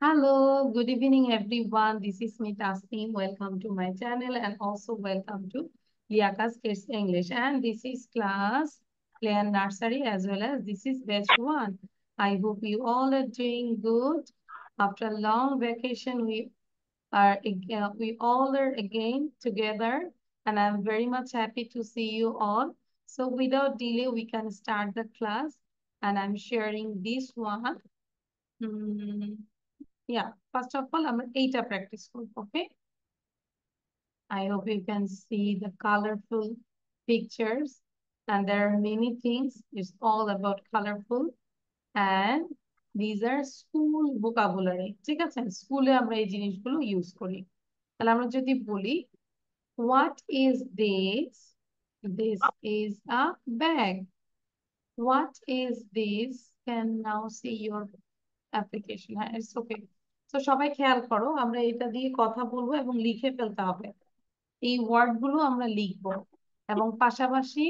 Hello, good evening everyone. This is me Tasneem. Welcome to my channel and also welcome to Liaka's Kids English. And this is class play and nursery as well as this is batch 1. I hope you all are doing good. After a long vacation, we all are again together and I'm very much happy to see you all. So without delay, we can start the class and I'm sharing this one. Hmm. Yeah, first of all, আমরা এইটা practice করব, okay? I hope you can see the colorful pictures and there are many things. It's all about colorful and these are school vocabulary. ঠিক আছে? স্কুলে আমরা এই জিনিসগুলো use করি। তাহলে আমরা যদি বলি what is this? This is a bag. What is this? Can now see your application. It's okay. তো সবাই খেয়াল করো আমরা এটা দিয়ে কথা বলবো এবং লিখে ফেলতে হবে এই ওয়ার্ড গুলো আমরা লিখবো এবং পাশাপাশি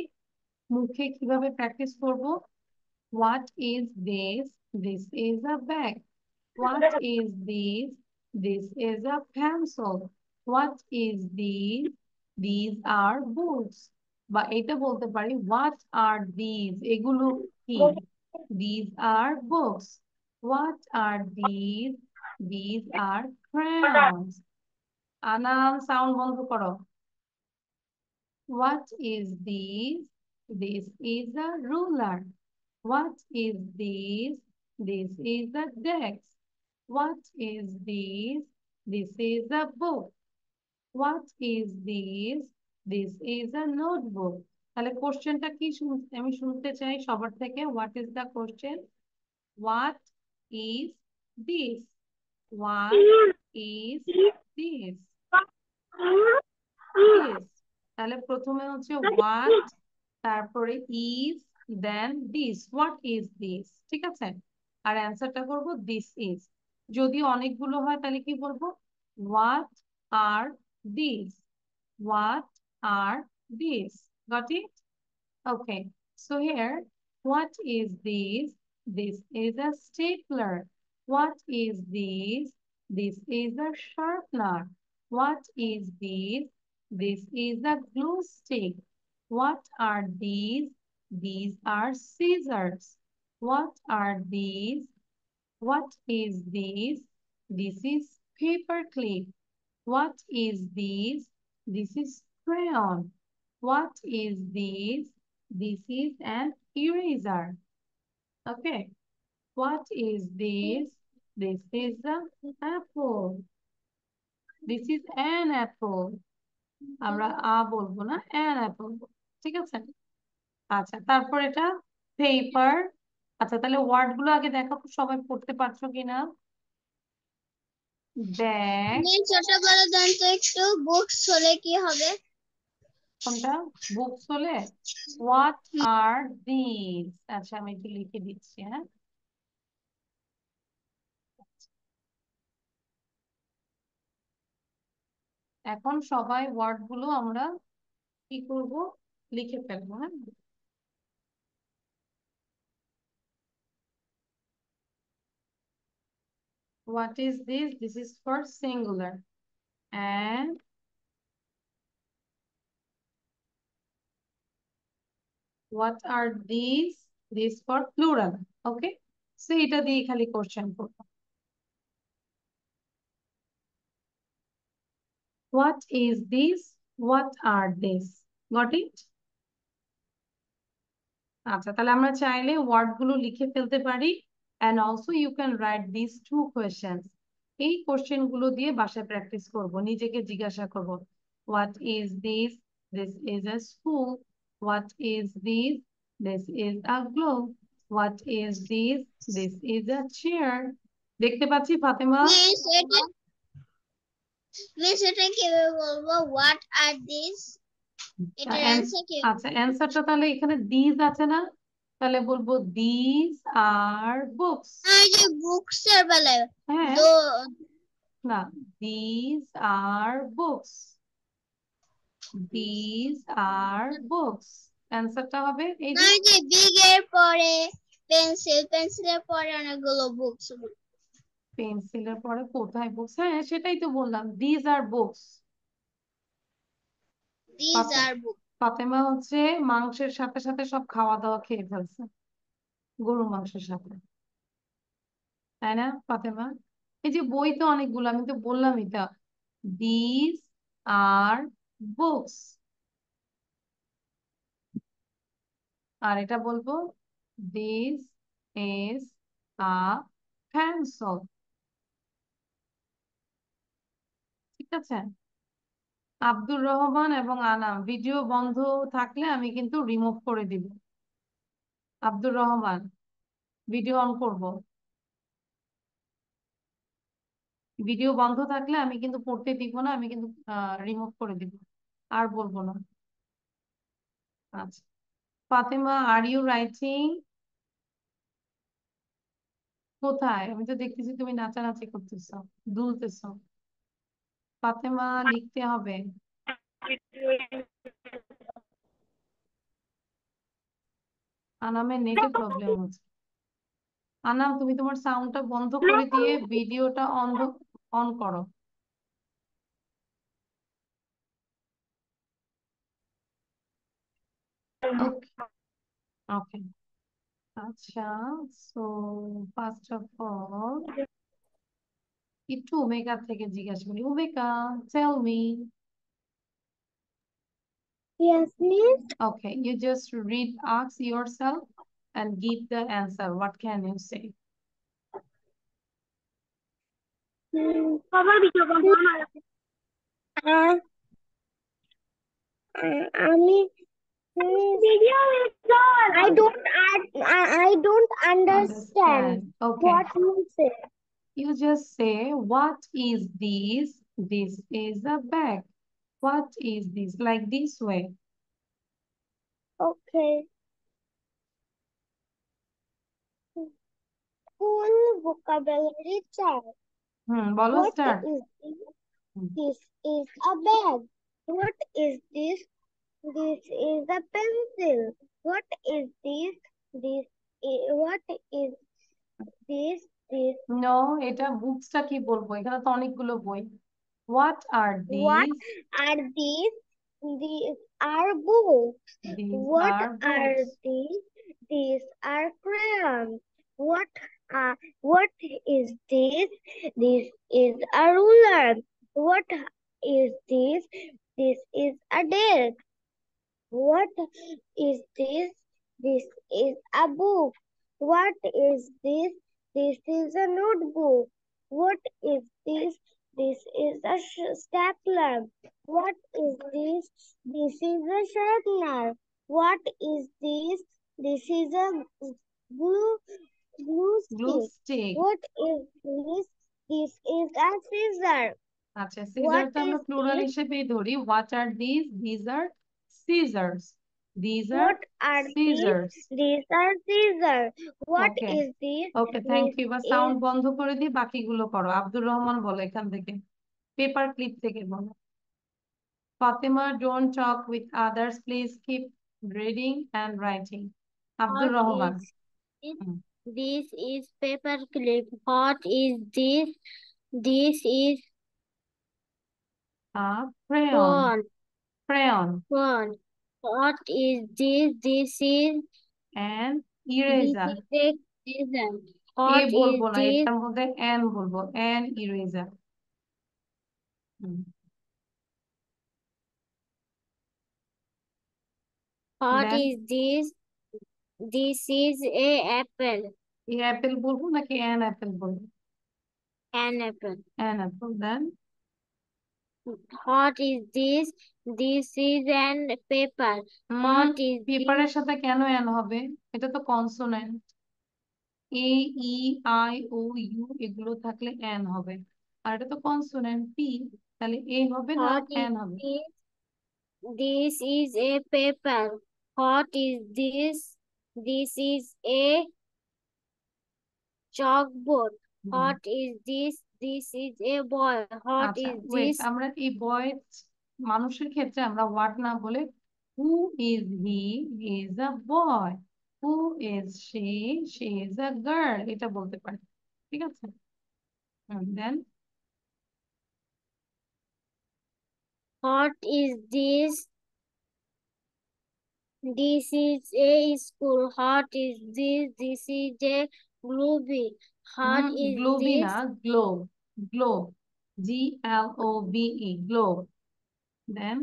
মুখে কিভাবে প্র্যাকটিস করব what is this this is a bag what is this this is a pencil what is this this are books বা এটা বলতে পারি হোয়াট আর দিস এগুলো কি this are books what are these these are crayons Anan sound বন্ধ করো what is this this is a ruler what is this is a desk what is this is a book what is this is a notebook তাহলে কোশ্চেনটা কি আমি শুনতে চাই সবার থেকে what is the question what is this what is this this তাহলে প্রথমে হচ্ছে what তারপরে is then this what is this ঠিক আছে আর অ্যানসারটা করব this is যদি অনেকগুলো হয় তাহলে কি বলবো what are these what are these got it okay so here what is this this is a stapler what is this this is a sharpener what is this this is a glue stick what are these these are scissors what are these what is this this is paper clip what is this this is crayon what is this this is an eraser okay what is this this is an apple this is an apple আমরা বলবো না an apple ঠিক আছে আচ্ছা তারপর এটা paper আচ্ছা তাহলে ওয়ার্ড গুলো আগে দেখো তো সবাই পড়তে পারছো কিনা ব্যাগ ছোটবেলা দেন তো একটু বুকস হলে কি হবে কোনটা বুকস হলে হোয়াট আর দিস আচ্ছা আমি একটু লিখে দিচ্ছি হ্যাঁ এখন সবাই ওয়ার্ড গুলো আমরা কি করব লিখে ফেলবো হ্যাঁ what is this this is for singular and what are these this for plural okay so এটা দিয়ে খালি কোশ্চেন করব what is this what are this got it আচ্ছা তাহলে আমরা চাইলে ওয়ার্ড গুলো লিখে ফেলতে পারি and also you can write these two questions এই কোশ্চেন গুলো দিয়ে বাসায় প্র্যাকটিস করব নিজেকে জিজ্ঞাসা করব what is this this is a school what is this this is a globe what is this is a chair দেখতে পাচ্ছি ফাতেমা মিস এটা কিভাবে বলবো হোয়াট আর দিস এটার অ্যানসার কি আচ্ছা অ্যানসারটা তাহলে এখানে দিস আছে না তাহলে বলবো দিস আর বুকস এই যে বুকস এর বেলায় হ্যাঁ দো না this are books this are books অ্যানসারটা হবে এই যে যে বিগ এর পরে পেন্সিলের পরে অনেকগুলো বুকস পেন্সিলের পরে কোথায় বুকস? হ্যাঁ, সেটাই তো বললাম, these are books. These are books. Fatema হচ্ছে মাংসের সাথে সাথে সব খাওয়া দাওয়া খেয়ে ফেলছে, গরু মাংসের সাথে, তাই না ফাতেমা? এই যে বই তো অনেকগুলো, আমি তো বললাম এটা, দিজ আর বুকস। আর এটা বলবো, দিস ইজ আ পেন্সিল। ঠিক আছে। আব্দুর রহমান এবং আনাম, ভিডিও বন্ধ থাকলে আমি কিন্তু রিমুভ করে দিব। আব্দুর রহমান, ভিডিও অন করব। ভিডিও বন্ধ থাকলে আমি কিন্তু পড়তে দিব না, আমি কিন্তু রিমুভ করে দিব, আর বলবো না। আচ্ছা, ফাতেমা, আর ইউ রাইটিং? কোথায়? আমি তো দেখতেছি তুমি নাচানাচি করতেছো, দুলতেছো। ফাতেমা, লিখতে হবে। আনামের নেটে প্রবলেম হচ্ছে। আনাম, তুমি তোমার সাউন্ডটা বন্ধ করে দিয়ে ভিডিওটা অন করো। Okay, okay. আচ্ছা, সো ফার্স্ট অফ অল একটু ওমেগা থেকে জিজ্ঞাসা করি। Omega, tell me. Yes, miss. Okay, you just ask yourself and give the answer. What can you say? সবার ভিডিও বন্ধ আমার আমি video I don't understand Understand. Okay. what you say. You just say, what is this? This is a bag. What is this? Like this way. Okay. Full vocabulary chart. বলো What start. is this? This is a bag. What is this? This is a pencil. What is this? What is this? This. No, এটা বুকসটা কি বলবো? এখানে তো অনেকগুলো বই। What are What these? are these? These are books. These What are are books. these? These are crayons. What is this? This is a ruler. What is this? This is a desk. What is this? This is a book. What is this? This is a notebook. What is this? This is a stapler. What is this? This is a sharpener. What is this? This is a glue glue Glue stick. stick. What is this? This is a scissor. আচ্ছা, What সিজারটা আমরা is plural this? হিসেবেই ধরি। What are these? These are scissors. These are What are these? scissors. These are scissors. What Okay. is this? Okay, thank This you. এবার is sound বন্ধ করে দিয়ে বাকিগুলো করো। আব্দুর রহমান বলো এখান থেকে, পেপার ক্লিপ থেকে বলো। Fatema, don't talk with others. Please keep reading and writing. Abdur what Rahman. is it? This is paper clip. What is this? This is Crayon. phone. Crayon. Phone. What is this? This is And this eraser. is a prison. A What is বলবো না, this? এটার মধ্যে an বলবো, an eraser. What then is this? This is a apple. এই apple বলবো নাকি an apple বলবো? An apple. An apple. Then What is this? This is an paper. What is this? পেপারের সাথে কেন অ্যান হবে? এটা তো consonant. A, E, I, O, U এগুলো থাকলে অ্যান হবে, আর এটা তো কনসোনেন্ট পি, তাহলে এ হবে না What is অ্যান হবে। this? This is a paper. What is this? This is a chalkboard. What is this? This is a boy. What আচ্ছা, is ওয়েট, this? আমরা এই বয় মানুষের ক্ষেত্রে আমরা হোয়াট না বলে who is he, he is a boy. Who is she, she is a girl, এটা বলতে পারি। ঠিক আছে। And then What is this? This is a school. What is this? This is a globe. What is globe this? na, globe. Globe. Globe. Globe. Then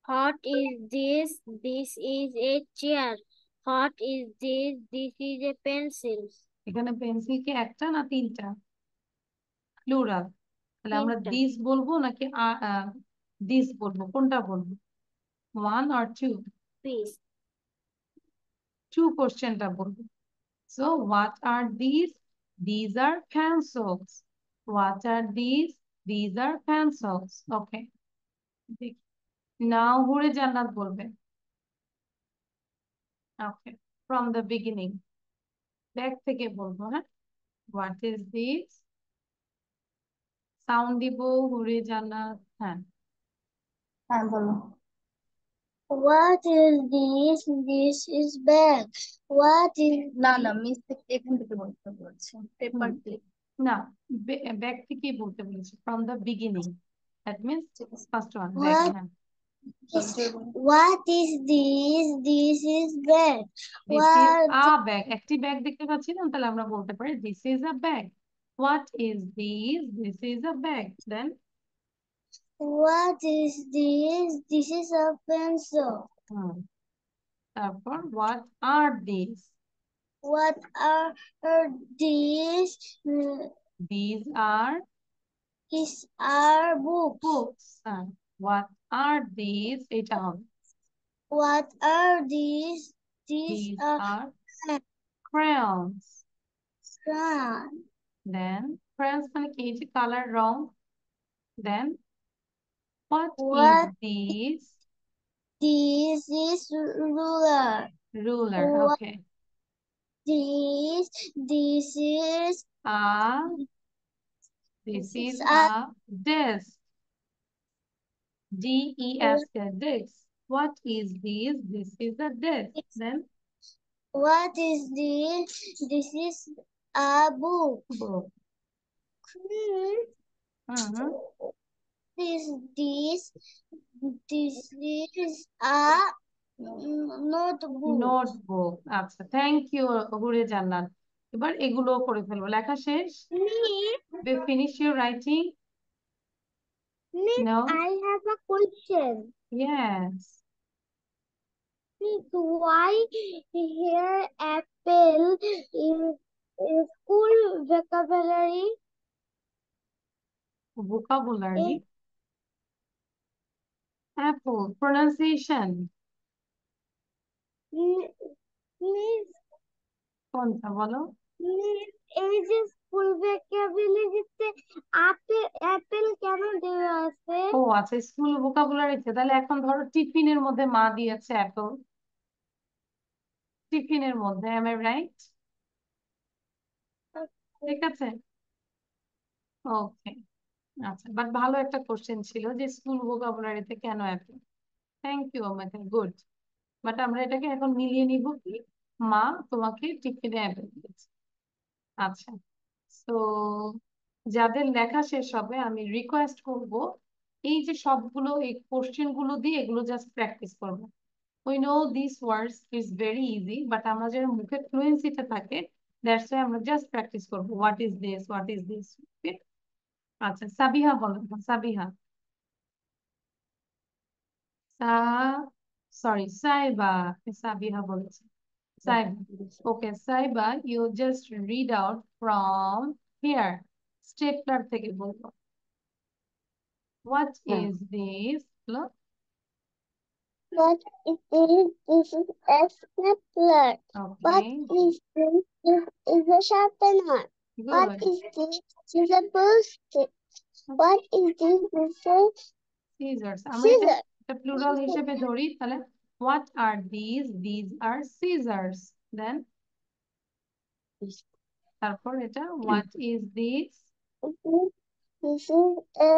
What is this? This is a chair. What is this? This is a pencil. এখানে pencil কি একটা না তিনটা? Plural. তাহলে আমরা তিনটা। This বলবো নাকি দিস বলবো, কোনটা বলবো? 1 or 2? Please. 2 কোশ্চেনটা বলবো। So what are these? These are pencils. What are these? These are pencils. Okay. Now হুরে জান্নাত বলবে। Okay. From the beginning. Back থেকে বলবো, হ্যাঁ? What is this? Sound দিব, হুরে জান্নাত। হ্যাঁ। হ্যাঁ বলো। What is this? This is bag. What is না না, মিস এখান থেকে বলতে বলছে। Paper clip. না, ব্যাক থেকে বলতে বলেছে। From the beginning. That means first one. Back. হ্যাঁ। What is this? This is bag. This is What a bag. একটি ব্যাগ দেখতে পাচ্ছি না, তাহলে আমরা বলতে পারি this is a bag. What is this? This is a bag. Then What is this? This is a pencil. তারপর what are these? What are these? These are These are books. books. What are these? এটা হবে। What are these? These These are are crayons. crayons. Then crayons মানে কি? এই যে colour, wrong. Then what What is this? this is ruler. Ruler. What Okay. this is This this is is a a desk. D-E-S-K, desk. What is this? This is a desk. Then what is this? This is a book. book. This is a notebook. Notebook. আচ্ছা, thank you হুরে জান্নাত। এবার এগুলো করে ফেলবো। লেখা শেষ? Finish your writing? Miss, No? I have a question. Yes. Miss, why here apple is school vocabulary? Vocabulary. Apple. Pronunciation. Miss, কোনটা বলো? Miss, এই যে স্কুল ভোকাবুলারিতে অ্যাপেল কেন দেওয়া আছে? ও আচ্ছা, স্কুল ভোকাবুলারিতে। তাহলে এখন ধরো টিফিনের মধ্যে মা দিয়েছে অ্যাপল। টিফিনের মধ্যে, am I right? ঠিক আছে। ওকে। আচ্ছা, বাট ভালো একটা কোশ্চেন ছিল যে স্কুল ভোকাবুলারিতে কেন অ্যাপল। থ্যাংক ইউ আমাকে, গুড। বাট আমরা এটাকে এখন মিলিয়ে নিব কি, মা তোমাকে টিফিনে অ্যাপেল দিয়েছে। আচ্ছা, তো যাদের লেখা শেষ হবে আমি রিকোয়েস্ট করব এই যে সবগুলো এই কোশ্চেন গুলো দিয়ে এগুলো জাস্ট প্র্যাকটিস করবো। We know these words is very easy, but আমরা যারা মুখে ফ্লুয়েন্সিতে থাকে, দ্যাটস ওয়াই আমরা জাস্ট প্র্যাকটিস করবো। What is this, what is this. আচ্ছা, সাবিহা বলো। সাবিহা। সরি, সাইবা। সাবিহা বলেছে। Saiba. Okay, Saiba, you just read out from here. Stapler থেকে বলবো। What is this? Look. What is this? This is a stapler. What Okay, is this? This is a sharpener. What good. is this? This is a post-it. What is this? This is Scissors. আমরা এটা scissors. একটা plural হিসেবে ধরি, তাহলে what are these? These are scissors. Then তারপর এটা what is this? This is a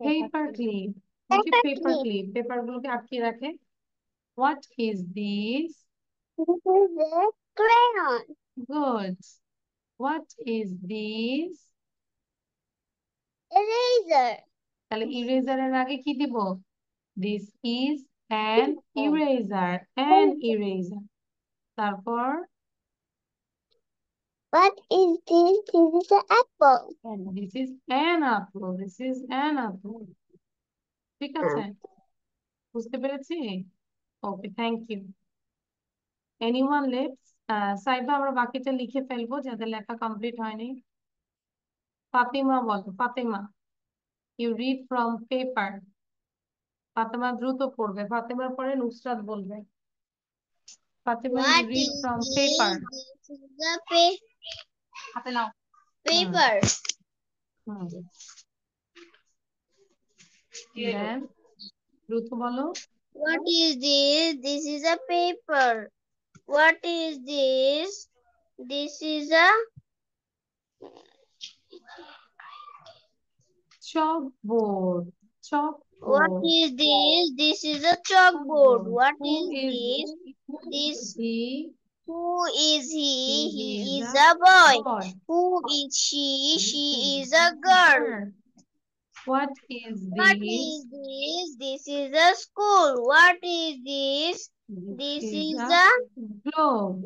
Paper clip. এই যে paper paper clip. Clip, paper গুলোকে আটকে রাখে। What is this? This is a crayon. Good. What is this? Eraser. তাহলে ইরেজারের আগে কি দিব? This is an eraser. An eraser. তারপর What is this? This is an apple. this is an apple. This is an apple. ঠিক আছে, বুঝতে পেরেছি? ওকে, thank you. Anyone let's Saiba, আমরা বাকিটা লিখে ফেলবো যাদের লেখা কমপ্লিট হয়নি। ফাতিমা বলো, Fatima, you read from paper. Fatema দ্রুত পড়বে, ফাতেমার পরে নুসরাত বলবে। Fatema, you What read is from this? Paper. This is a হাতে নাও। paper. দেন দ্রুত বলো। What is this? This is a paper. What is this? This is a chalkboard. What Chalkboard. is this? This is a chalkboard. What Who is is this? who This is he? Who is he? He He is is a a boy. boy. Who is she? She She is is a girl. girl. What is What this? is this? This is a school. What is this? This This is is a a globe.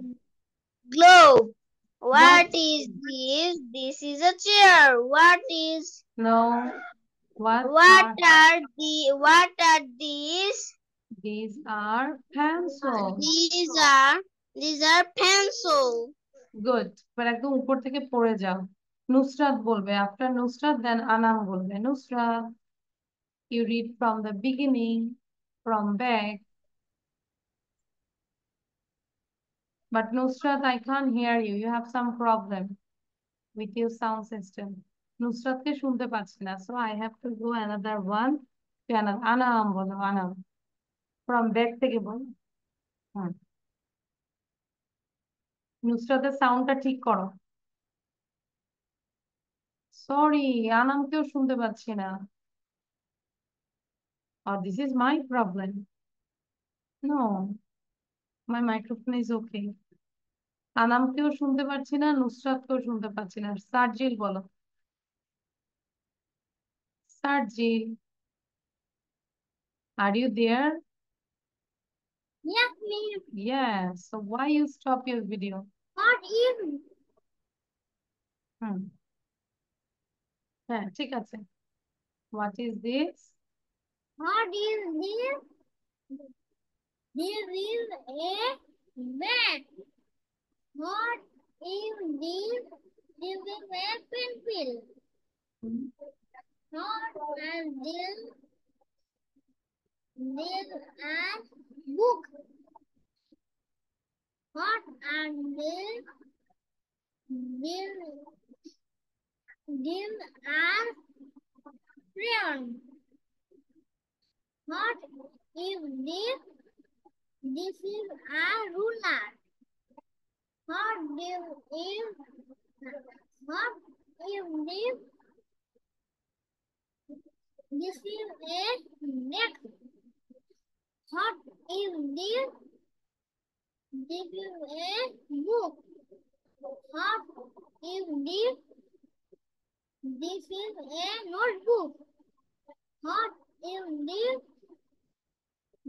globe. What? What is this? This is a chair. What is No. What What are these? These are pencils. These are pencil. Good. এবার একদম উপর থেকে পড়ে যাও। নুসরাত বলবে, after Nusrat দেন আনাম বলবে। Nusrat, you read from the beginning, from back. But Nusrat, I can't hear you. You have some problem with your sound system. নুসরাতকে শুনতে পাচ্ছি না, so I have to go another one to another. Anam বলো, Anam from back থেকে বলো। নুসরাতের সাউন্ডটা ঠিক করো। Sorry, আনামকেও শুনতে পাচ্ছি না। Or this is my problem. No, my microphone is okay. আনামকেও শুনতে পাচ্ছি না, নুসরাতকেও শুনতে পাচ্ছি না। সার্জিল বলো। Sarjil, are you there? Yes, ma'am. Yes. So why you stop your video? What is হুম, হ্যাঁ ঠিক আছে। What is this? What is this? This is a bag. What is this? This is a pencil. What is this? This is a book. What is this? These are crayons. What is this? This is a ruler. What is this? What is this? This is a neck. What is this? This is a book. What is this? This is a notebook. What is this?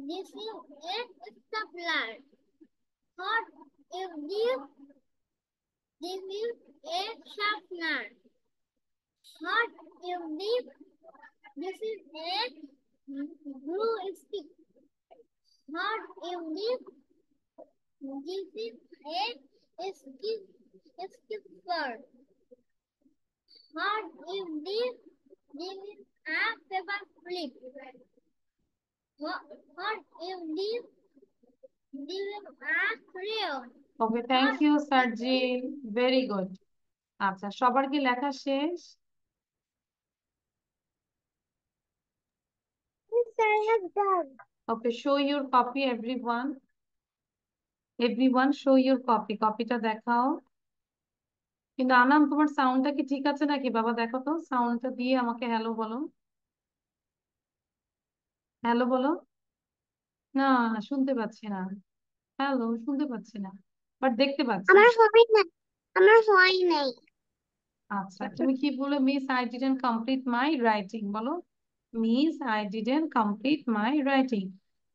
This is a stapler. What is this? This is a sharpener. What is this? This is a glue stick. What is this? This is a skipper. What is this? This is a paper clip. What is this? This is a crayon. Okay, thank you, Sarjil. Very good. আচ্ছা, সবার কি লেখা শেষ? Yes, I have done. Okay, show your copy, everyone. Everyone, show your copy. কপিটা দেখাও। কিন্তু আনাম, তোমার সাউন্ডটা কি ঠিক আছে নাকি বাবা? দেখো তো, সাউন্ডটা দিয়ে আমাকে হ্যালো বলো। হ্যালো বলো। না, শুনতে পাচ্ছি না। হ্যালো, শুনতে পাচ্ছি না, বাট দেখতে পাচ্ছি। আমার হবে না। আমার হয় নাই। আচ্ছা, তুমি কি বলো? Miss I didn't complete my writing বলো। Miss I didn't complete my writing.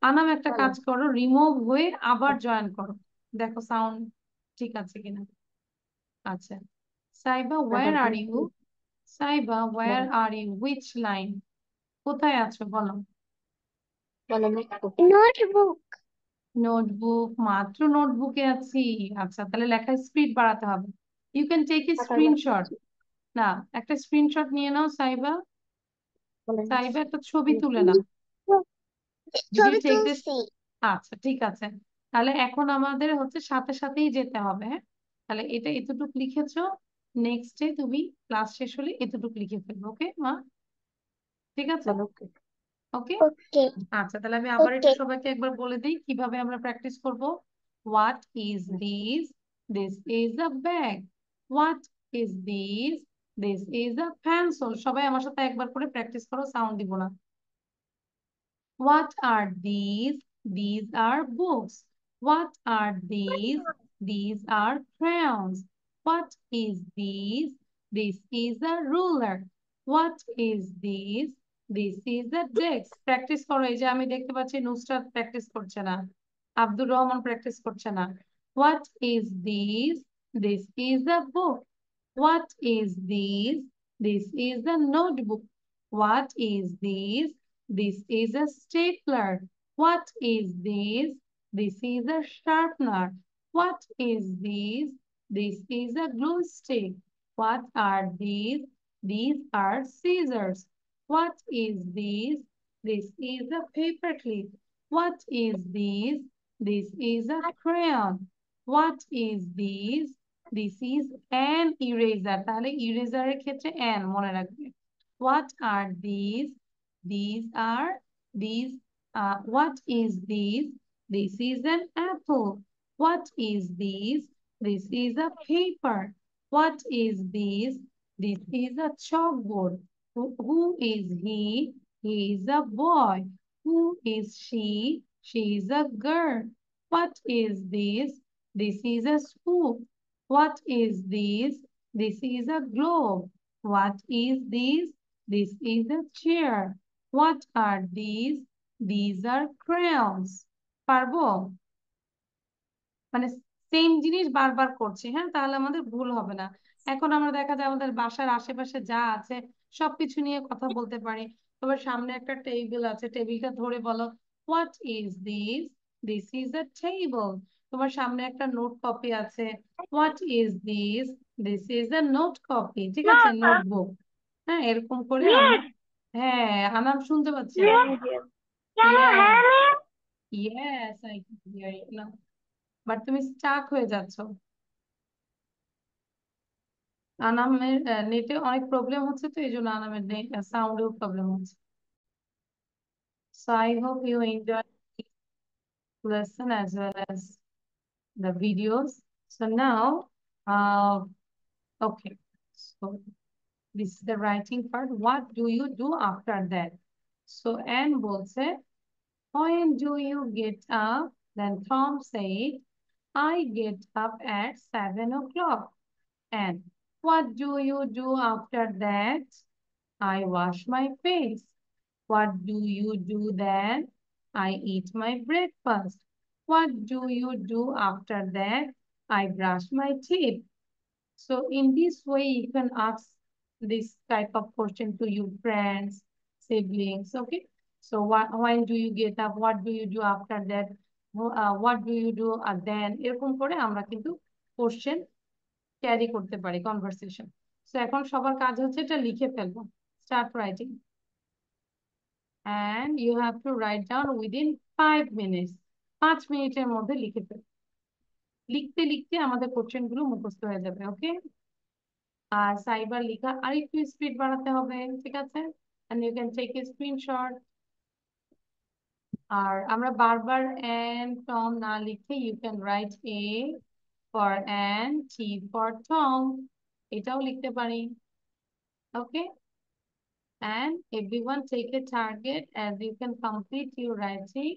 Anam একটা বলো। কাজ করো, রিমুভ হয়ে আবার জয়েন করো, দেখো সাউন্ড ঠিক আছে কিনা। আচ্ছা, Saiba where are you? Saiba where are you? Which line? কোথায় আছো বলো। নোটবুক। নোটবুক, মাত্র নোটবুকে আছি। আচ্ছা, তাহলে লেখার স্পিড বাড়াতে হবে। You can take a screenshot. না, একটা স্ক্রিনশট নিয়ে নাও সাইবা। সাইবা একটা ছবি তুলে নাও। Did you ছবি take this? তুলছি। আচ্ছা, ঠিক আছে। তাহলে এখন আমাদের হচ্ছে সাথে সাথেই যেতে হবে, হ্যাঁ। তাহলে এটা এতটুকু লিখেছো, নেক্সট ডে তুমি ক্লাস শেষ হলে এতটুকু লিখে ফেলবে, ওকে মা? ঠিক আছে, ওকে। ওকে। আচ্ছা, তাহলে আমি আবার একটু ওকে। সবাইকে একবার বলে দিই কিভাবে আমরা প্র্যাকটিস করব। What is this? This is a bag. What is this? This is a pencil. সবাই আমার সাথে একবার করে প্র্যাকটিস করো, সাউন্ড দিব না। What are these? These are books. What are these? These are crayons. What is these? This is a ruler. What is this? This is a desk. Practice করো। এই যে আমি দেখতে পাচ্ছি নুসরাত প্র্যাকটিস করছে না, আব্দুর রহমান প্র্যাকটিস করছে না। What is this? This is a book. What is this? This is a notebook. What is this? This is a stapler. What is this? This is a sharpener. What is this? This is a glue stick. What are these? These are scissors. What is this? This is a paper clip. What is this? This is a crayon. What is this? This is an eraser. তাহলে ইরেজারের ক্ষেত্রে an মনে রাখবে। What are these? These are these. What is this? This is an apple. What is this? This is a paper. What is this? This is a chalkboard. Who is he? He is a boy. Who is she? She is a girl. What is this? This is a spoon. What is this? This is a globe. What is this? This is a chair. What are these? These are crayons. পারবো? মানে same জিনিস বারবার করছি, হ্যাঁ, তাহলে আমাদের ভুল হবে না। এখন আমরা দেখা যায় আমাদের বাসার আশেপাশে যা আছে সবকিছু নিয়ে কথা বলতে পারি। তোমার সামনে একটা টেবিল আছে, টেবিলটা ধরে বলো what is this? This is a table. তোমার সামনে একটা নোট কপি আছে, what is this? This is a note copy. ঠিক আছে, নোটবুক। হ্যাঁ, এরকম করে আমরা, হ্যাঁ আনাম শুনতে পাচ্ছি। Yes, I can hear you now. But তুমি স্টাক হয়ে যাচ্ছ। আনামের নেটে অনেক প্রবলেম হচ্ছে, তো এই জন্য আনামের সাউন্ডেও প্রবলেম হচ্ছে। So I hope you enjoy this lesson as well as the videos. So now, okay. So this is the writing part. What do you do after that? So Anne বলছে, when do you get up? Then Tom said, I get up at 7 o'clock. And what do you do after that? I wash my face. What do you do then? I eat my breakfast. What do you do after that? I brush my teeth. So in this way, you can ask this type of question to your friends, siblings, okay? So when do you get up? What do you do after that? What do you do then? এরকম করে আমরা কিন্তু question carry করতে পারি conversation. So এখন সবার কাজ হচ্ছে এটা লিখে ফেলবো। Start writing, and you have to write down within 5 minutes. 5 মিনিটের মধ্যে লিখে ফেলবো। লিখতে লিখতে আমাদের কোশ্চেন গুলো মুখস্থ হয়ে যাবে, ওকে? আর সাইবার লেখা আর একটু স্পিড বাড়াতে হবে, ঠিক আছে? and you can take a screenshot. আর আমরা বারবার and Tom না লিখে you can write A for and T for Tom, এটাও লিখতে পারি, ওকে? And everyone take a target as you can complete your writing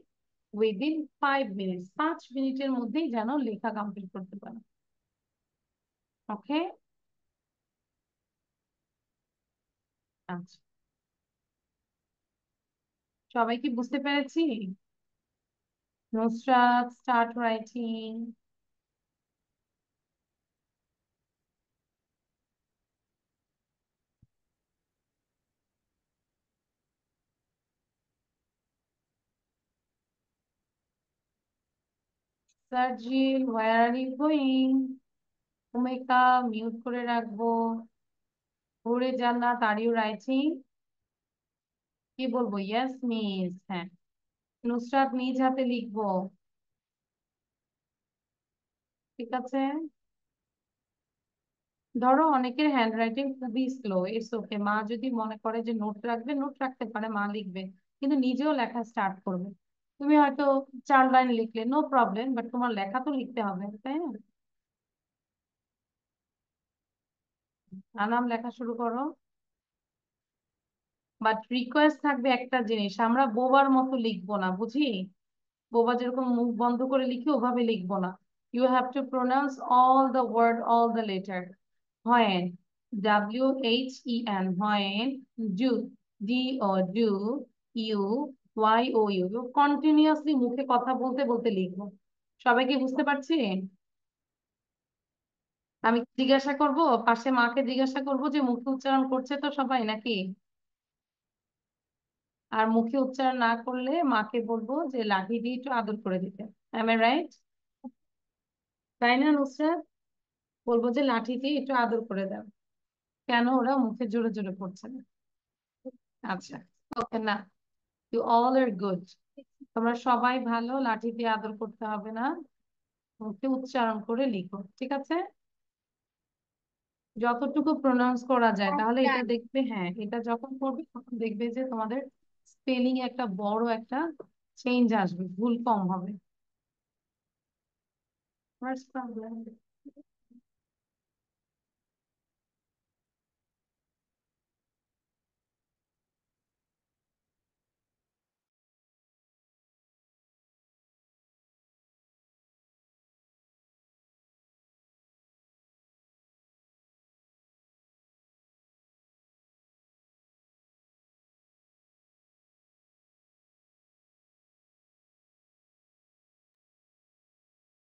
within 5 minutes. 5 মিনিটের মধ্যেই যেন লেখা কমপ্লিট করতে পারো। ওকে, আচ্ছা, সবাই কি বুঝতে পেরেছি? Nusrat, start writing. Sarjil, where are you going? Bhumika mute করে রাখবো। ভোরে জান্নাত, আর ইউ রাইটিং? কি বলবো? Yes miss. হ্যাঁ। নুসরাত, নিজ হাতে লিখবো। ঠিক আছে। ধরো অনেকের হ্যান্ড রাইটিং খুবই স্লো, ইটস ওকে, মা যদি মনে করে যে নোট রাখবে নোট রাখতে পারে, মা লিখবে, কিন্তু নিজেও লেখা স্টার্ট করবে। তুমি হয়তো 4 লাইন লিখলে নো প্রবলেম, বাট তোমার লেখা তো লিখতে হবে, তাই না? আনাম, লেখা শুরু করো। বাট রিকোয়েস্ট থাকবে একটা জিনিস, আমরা বোবার মতো লিখবো না, বুঝি? বোবা যেরকম মুখ বন্ধ করে লিখি ওভাবে লিখবো না। You have to pronounce all the word, all the letter. When, WHEN, when. Do, DO, you, YOU, continuously মুখে কথা বলতে বলতে লিখবো। সবাইকে বুঝতে পারছি? আমি জিজ্ঞাসা করব, পাশে মাকে জিজ্ঞাসা করব যে মুখে উচ্চারণ করছে তো সবাই নাকি? আর মুখে উচ্চারণ না করলে মাকে বলবো যে লাঠি দিয়ে একটু আদর করে দিতে। Am I right? তাই না নুসরাত? বলবো যে লাঠি দিয়ে একটু আদর করে দাও। কেন ওরা মুখে জোরে জোরে পড়ছে না? আচ্ছা, ওকে, না, ইউ অল আর গুড। তোমরা সবাই ভালো, লাঠি দিয়ে আদর করতে হবে না, মুখে উচ্চারণ করে লিখো, ঠিক আছে? যতটুকু প্রোনাউন্স করা যায়, তাহলে এটা Done. দেখবে, হ্যাঁ, এটা যখন করবে তখন দেখবে যে তোমাদের স্পেলিং একটা বড় একটা চেঞ্জ আসবে, ভুল কম হবে। What's problem?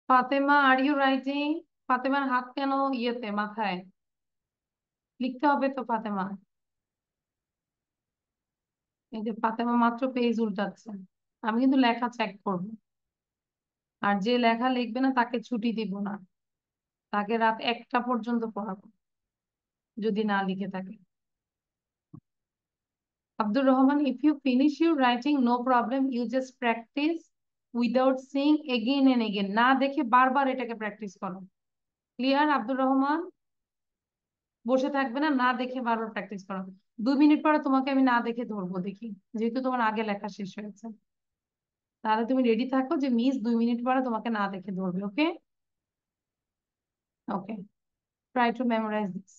Fatema, are you writing? ফাতেমার হাত কেন ইয়েতে, মাথায়? লিখতে হবে তো ফাতেমা। এই যে ফাতেমা মাত্র পেজ উল্টাচ্ছে, আমি কিন্তু লেখা চেক করবো। আর যে লেখা লিখবে না তাকে ছুটি দিব না, তাকে রাত 1টা পর্যন্ত পড়াবো যদি না লিখে থাকে। Abdur Rahman, if you finish your writing no problem, you just practice without seeing again and again, না দেখে বারবার এটাকে প্র্যাকটিস করো। ক্লিয়ার আব্দুর রহমান? বসে থাকবে না, না দেখে বারবার প্র্যাকটিস করো। 2 মিনিট পরে তোমাকে আমি না দেখে ধরবো, দেখি, যেহেতু তোমার আগে লেখা শেষ হয়েছে। তাহলে তুমি রেডি থাকো যে মিস 2 মিনিট পরে তোমাকে না দেখে ধরবে, okay? Okay, try to memorise this.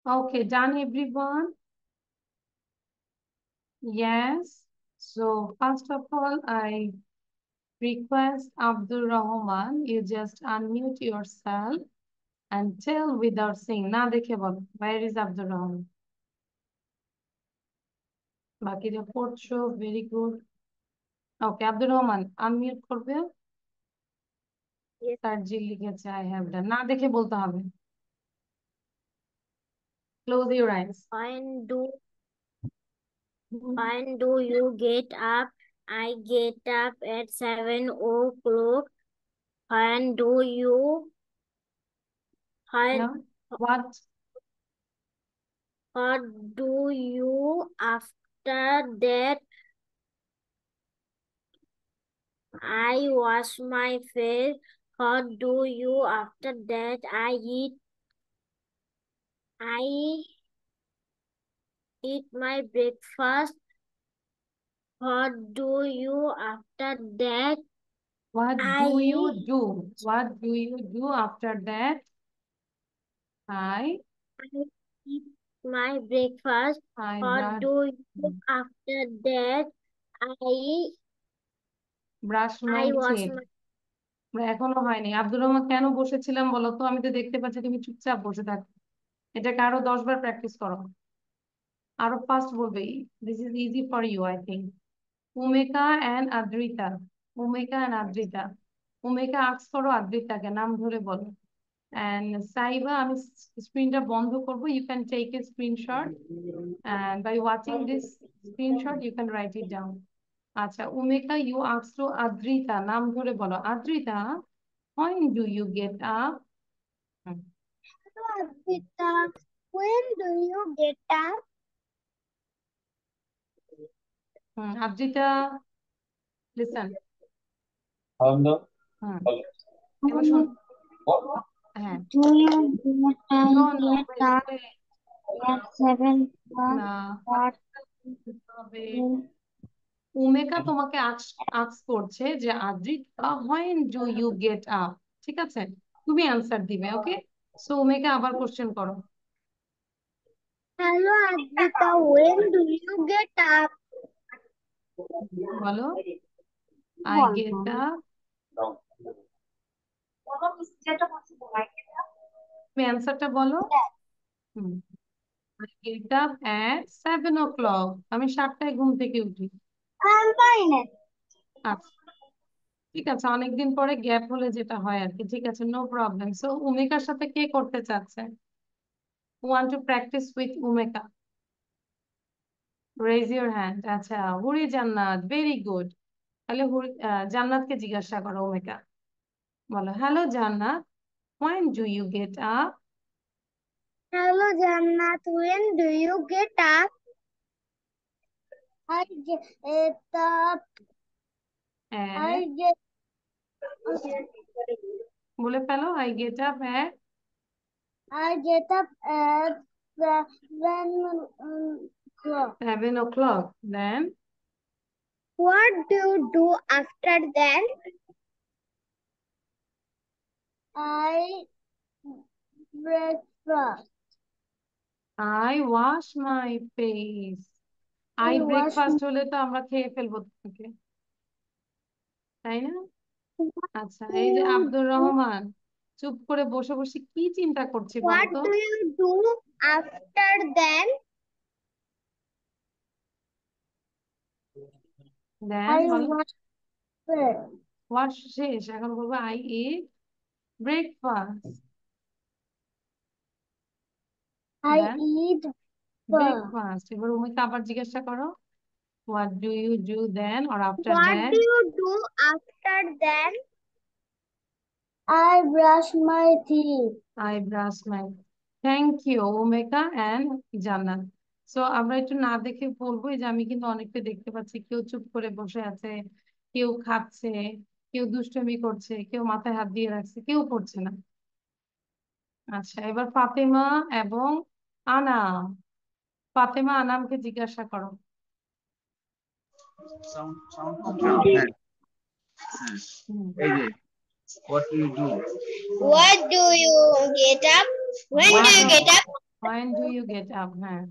Okay, done everyone? Yes. So first of all, I request Abdul Rahman, you just unmute yourself and tell without saying. Na dekhe bolo. Where is Abdul Rahman? বাকিরা পড়ছো, very good. Okay, Abdul Rahman, unmute করবে। Yes. তারজিল লিখেছে I have done. না দেখে বলতে হবে। Close your eyes. When do you get up? I get up at 7 o'clock. When do you No? What? what do you after that? I wash my face. What do you after that? I eat my breakfast. What do you after that? What I do you do? What do you do after that? I eat my breakfast. What brush, do you after that? brush my I wash teeth. my এখনো হয়নি। আব্দুর রহমান কেন বসেছিলাম বলো তো? আমি তো দেখতে পাচ্ছি তুমি চুপচাপ বসে থাকো। এটাকে আরো 10 বার প্র্যাকটিস করো। আরো ফাস্ট বলবে। This is easy for you, I think. Umeka and Adrita. Umeka and Adrita. Umeka asks করো আদ্রিতাকে, নাম ধরে বলো। And Saiba, আমি স্ক্রিনটা বন্ধ করবো। You can take a screenshot and by watching this screenshot you can write it down. আচ্ছা, Umeka, you ask to Adrita, নাম ধরে বলো। Adrita, when do you get up? Adrita, when do you get up? Adrita, listen. এবার শোন। হ্যাঁ। Do you No, no, get up at 7 না, o'clock? উমেকা তোমাকে ask করছে যে Adrita when do you get up, ঠিক আছে? তুমি অ্যান্সার দিবে, ওকে? সো উমেকা আবার কোশ্চেন করো। Hello, Adrita, when do you get up? বলো I get up, তুমি অ্যান্সারটা বলো। I get up at 7 o'clock. আমি 7টায় ঘুম থেকে উঠি। I'm fine. আচ্ছা, ঠিক আছে, অনেকদিন পরে গ্যাপ হলে যেটা হয় আর কি। ঠিক আছে, নো প্রবলেম। সো উমেকার সাথে কে করতে চাচ্ছে? want to practice with Umeka? Raise your hand. আচ্ছা, হুরি জান্নাত, ভেরি গুড। তাহলে জান্নাতকে জিজ্ঞাসা করো উমেকা। বলো, হ্যালো জান্নাত, when do you get up? Hello, Jannat, when do you get up? I get up. I get. বলে ফেলো, I get up at I get up at 7 o'clock. 7 o'clock. Then What do you do after that? I breakfast. I wash my face. I wash breakfast হলে তো আমরা খেয়ে ফেলবো তোমাকে, তাই না? আচ্ছা, এই যে আব্দুর রহমান চুপ করে বসে বসে কি চিন্তা করছি বলো What তো? do you do after then? Then বলো, Wash. wash শেষ, এখন বলবো I eat breakfast. I Then eat breakfast. এবার উমিকে আবার জিজ্ঞাসা করো, what do you do then or after What that? do you do after then? I brush my teeth. I brush my. Thank you উমেকা and জান্নাত। So আমরা একটু না দেখে বলবো। এই যে আমি কিন্তু অনেককে দেখতে পাচ্ছি, কেউ চুপ করে বসে আছে, কেউ খাচ্ছে, কেউ দুষ্টুমি করছে, কেউ মাথায় হাত দিয়ে রাখছে, কেউ পড়ছে না। আচ্ছা, এবার ফাতেমা এবং আনাম। ফাতেমা আনামকে জিজ্ঞাসা করো। What do you get up? When do you get up? When do you get up? হ্যাঁ।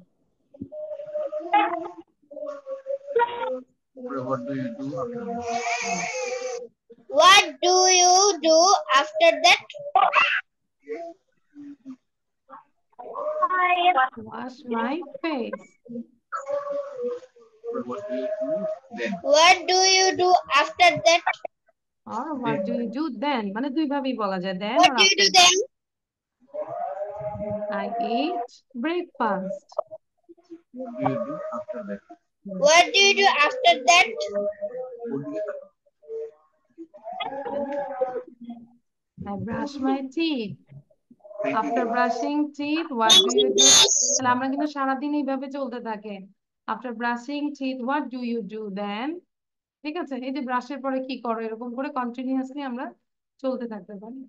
What do you do after that? What do you do after that? Wash my face. What do you do then? What do you do after that? Or what do you do then? মানে দুই ভাবেই বলা যায়, then What or do you after. do then? I eat breakfast. What do you do after that? What do you do after that? I brush my teeth. After brushing teeth, what do you do? তাহলে আমরা কিন্তু সারাদিন এইভাবে চলতে থাকে। After brushing teeth, what do you do then? ঠিক আছে, এই যে ব্রাশের পরে কি করো, এরকম করে কন্টিনিউয়াসলি আমরা চলতে থাকতে পারি।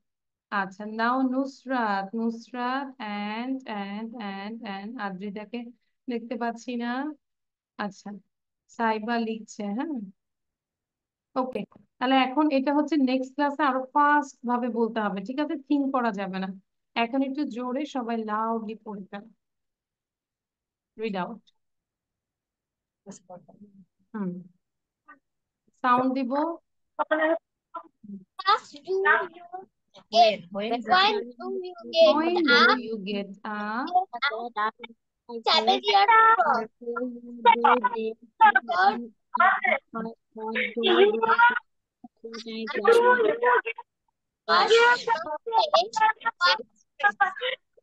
আচ্ছা, নাও নুসরাত, নুসরাত and আদ্রিতাকে দেখতে পাচ্ছি না। আচ্ছা, সাইবা লিখছে, হ্যাঁ ওকে। তাহলে এখন এটা হচ্ছে নেক্সট ক্লাসে আরো ফাস্ট ভাবে বলতে হবে, ঠিক আছে, থিঙ্ক করা যাবে না। এখন একটু জোরে সবাই লাউডলি পড়ে ফেলো, রিড আউট। সাউন্ড দিব। When do you get When do you get up? 7 years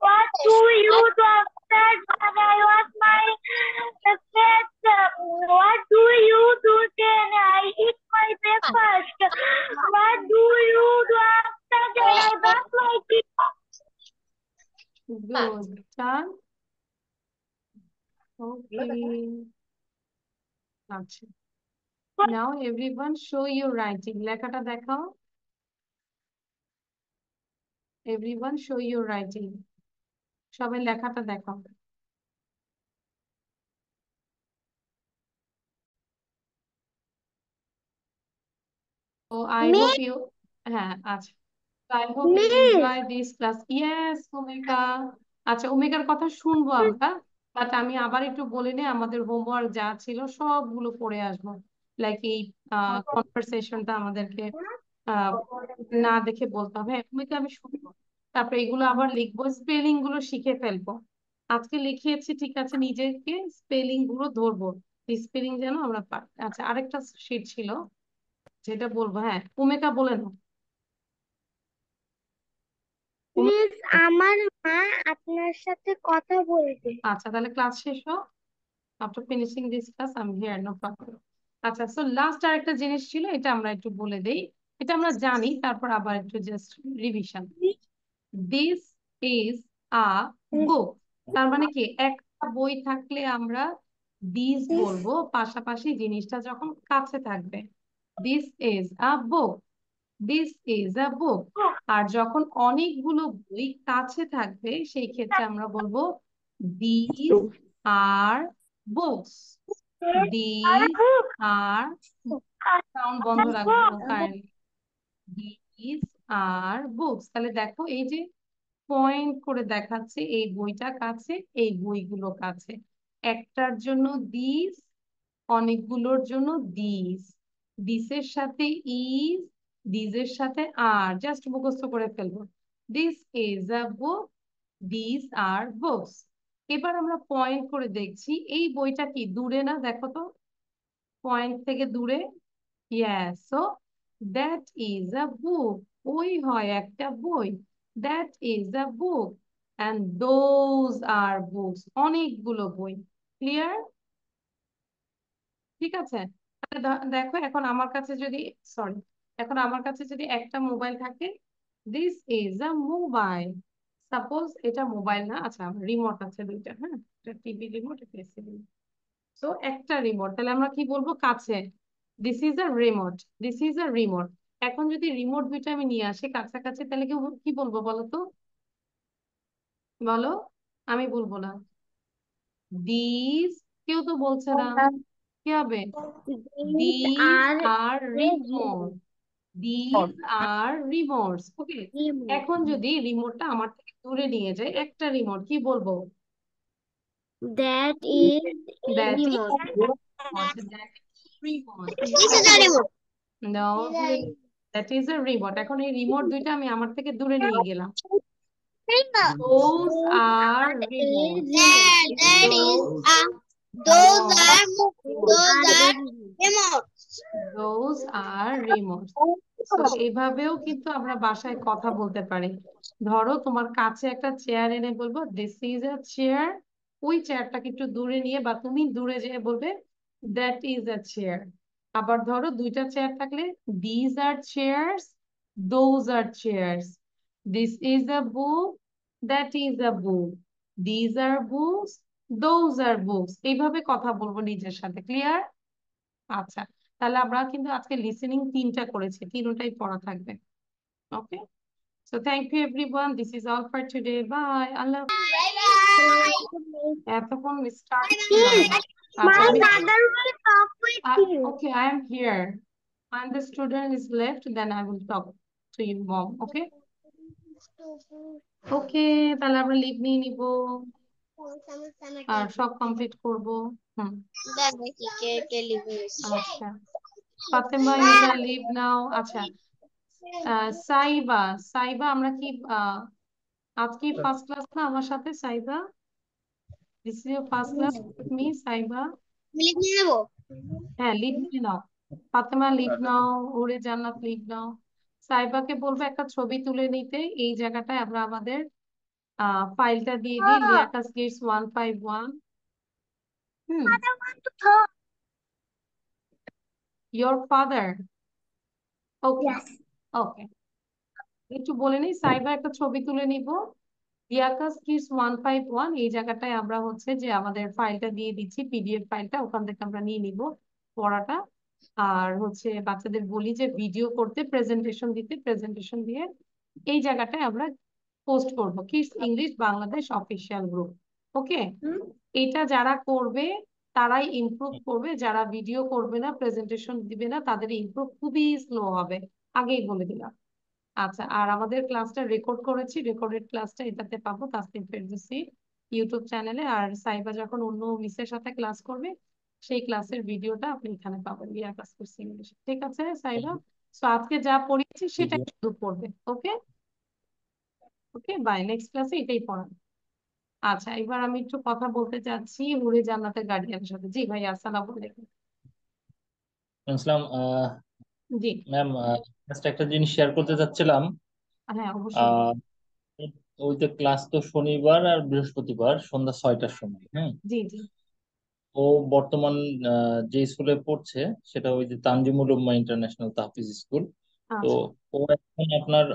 What do you do after when I wash my face? What do you do then I eat my breakfast? What do you do after that I brush my teeth? Good. Chan? Okay. আচ্ছা। Now everyone show your writing. লেখাটা দেখাও। Everyone show your writing. সবাই লেখাটা দেখাও। So I hope you, হ্যাঁ আচ্ছা। So I hope you enjoy this class. Yes, Omega. আচ্ছা, ওমেগার কথা শুনবো আমরা, বাট আমি আবার একটু বলে নিই, আমাদের হোমওয়ার্ক যা ছিল সবগুলো পড়ে আসবো। লাইক এই কনভারসেশনটা আমাদেরকে না দেখে বলতে হবে। ওমেগা আমি শুনবো, তারপরে এগুলো আবার লিখবো, স্পেলিং গুলো শিখে ফেলবো। আজকে লিখিয়েছি ঠিক আছে, নিজেকে স্পেলিং গুলো ধরবো, স্পেলিং যেন আমরা পারি। আচ্ছা, আরেকটা শিট ছিল যেটা বলবো, হ্যাঁ ওমেগা বলে নাও। প্লিজ, আমার মা আপনার সাথে কথা বলবে। আচ্ছা, তাহলে ক্লাস শেষ হোক। After finishing this class I am here, no problem. আচ্ছা, সো লাস্ট আরেকটা জিনিস ছিল, এটা আমরা একটু বলে দেই। এটা আমরা জানি, তারপর আবার একটু just revision. This is a book. তার মানে কি, একটা বই থাকলে আমরা দিস বলবো, পাশাপাশি জিনিসটা যখন কাছে থাকবে। This is a book, this is a book. আর যখন অনেকগুলো বই কাছে থাকবে, সেই ক্ষেত্রে আমরা বলবো this are books, this are, sound বন্ধ রাখবো কাইন্ডলি, দিস আর বুকস। তাহলে দেখো এই যে পয়েন্ট করে দেখাচ্ছে, এই বইটা কাছে, এই বইগুলো কাছে। একটার জন্য দিস, অনেকগুলোর জন্য দিস, দিসের সাথে ইজ, দিসের সাথে আর, জাস্ট মুখস্থ করে ফেলবো। This is a book, this are books. এবার আমরা পয়েন্ট করে দেখছি, এই বইটা কি দূরে না, দেখো তো পয়েন্ট থেকে দূরে। Yes, so that is a book. ওই হয় একটা বই। That is a book. And those are books. অনেকগুলো বই। Clear? ঠিক আছে? দেখো এখন আমার কাছে যদি, সরি, এখন আমার কাছে যদি একটা মোবাইল থাকে, this is a mobile. Suppose এটা মোবাইল না, আচ্ছা রিমোট আছে দুইটা, হ্যাঁ, একটা টিভি রিমোট, একটা এসি রিমোট। তো একটা রিমোট, তাহলে আমরা কি বলবো কাছে, this is a remote, this is a remote. এখন যদি রিমোট দুইটা আমি নিয়ে আসি কাছাকাছি, তাহলে কি বলবো বলো তো, বলো, আমি বলবো না। দিস, কেউ তো বলছে না, কি হবে, this are remote, this are remotes. Okay, এখন যদি রিমোটটা আমার থেকে দূরে নিয়ে যায়, একটা রিমোট, কি বলবো, That is a That is remote. remote. That is remote. This is a remote. No, that is a remote. এখন এই রিমোট দুইটা আমি আমার থেকে দূরে নিয়ে গেলাম। Those are remote. That is Those are remote. Those are remote. তো এইভাবেও কিন্তু আমরা বাসায় কথা বলতে পারি। ধরো তোমার কাছে একটা চেয়ার এনে বলবো দিস ইজ আ চেয়ার, ওই চেয়ারটাকে একটু দূরে নিয়ে বা তুমি দূরে যেয়ে বলবে দ্যাট ইজ আ চেয়ার। আবার ধরো দুইটা চেয়ার থাকলে this are chairs, those are chairs. This is a book, that is a book. This are books, those are books. এইভাবে কথা বলবো নিজের সাথে। ক্লিয়ার? আচ্ছা, তাহলে আমরা কিন্তু আজকে লিসেনিং 3টা করেছি, 3টাই পড়া থাকবে। Okay, so thank you everyone, this is all for today, bye, Allah. এতক্ষণ স্টার্ট ছিলাম। আচ্ছা, My mother will talk with you. Okay, I am here, and the student is left, then I will talk to you, mom. ওকে ওকে, তাহলে আমরা leave নিয়ে নিব আর সব complete করব। হুম, আচ্ছা, ফাতেমা ইউ ক্যান লিভ নাও। আচ্ছা, সাইবা, সাইবা আমরা কি আজকে ফার্স্ট ক্লাস না আমার সাথে? Saiba, this is your first class with me, Saiba. হ্যাঁ, লিভ নিয়ে নাও। ফাতেমা লিভ নাও, ওরে জান্নাত লিভ নাও। সাইবাকে বলবো একটা ছবি তুলে নিতে। এই জায়গাটায় আমরা আমাদের ফাইলটা দিয়ে দিই, লিয়াকাস kids 151। Hmm, your father. Okay okay, একটু বলে নিই, সাইবা একটা ছবি তুলে নিব। লিয়াকাস কিডস 151 এই জায়গাটায় আমরা হচ্ছে যে আমাদের ফাইলটা দিয়ে দিচ্ছি, পিডিএফ ফাইলটা, ওখান থেকে আমরা নিয়ে নিব পড়াটা। আর হচ্ছে বাচ্চাদের বলি যে ভিডিও করতে, প্রেজেন্টেশন দিতে, প্রেজেন্টেশন দিয়ে এই জায়গাটায় আমরা পোস্ট করব, kids English Bangladesh official group. Okay, এটা যারা করবে তারাই ইমপ্রুভ করবে, যারা ভিডিও করবে না, প্রেজেন্টেশন দিবে না, তাদের ইমপ্রুভ খুবই স্লো হবে, আগেই বলে দিলাম। আচ্ছা, আর আমাদের ক্লাসটা রেকর্ড করেছি, রেকর্ডেড ক্লাসটা এটাতে পাবো তাসনিম ফেরদৌসী ইউটিউব চ্যানেলে। আর সাইবা যখন অন্য মিসের সাথে ক্লাস করবে সেই ক্লাসের ভিডিওটা আপনি এখানে পাবেন, লিয়া ক্লাস করছি ইংলিশ। ঠিক আছে সাইবা? তো আজকে যা পড়িয়েছি সেটাই শুধু পড়বে। ওকে ওকে, বাই, নেক্সট ক্লাসে এটাই পড়ান। আচ্ছা, এবার আমি একটু কথা বলতে চাচ্ছি হুরে জান্নাতের গার্ডিয়ানের সাথে। জি ভাই, আসসালামু আলাইকুম। আসসালাম। জি, ম্যাম, জাস্ট একটা জিনিস শেয়ার করতে চাচ্ছিলাম। হ্যাঁ অবশ্যই। আহ, ওই যে ক্লাস তো শনিবার আর বৃহস্পতিবার সন্ধ্যা 6টার সময়। হ্যাঁ, জি জি, ও বর্তমান যে স্কুলে পড়ছে সেটা ওই যে তানজিমুল উম্মাহ ইন্টারন্যাশনাল তাহফিজ স্কুল। তো আচ্ছা ও এখন আপনার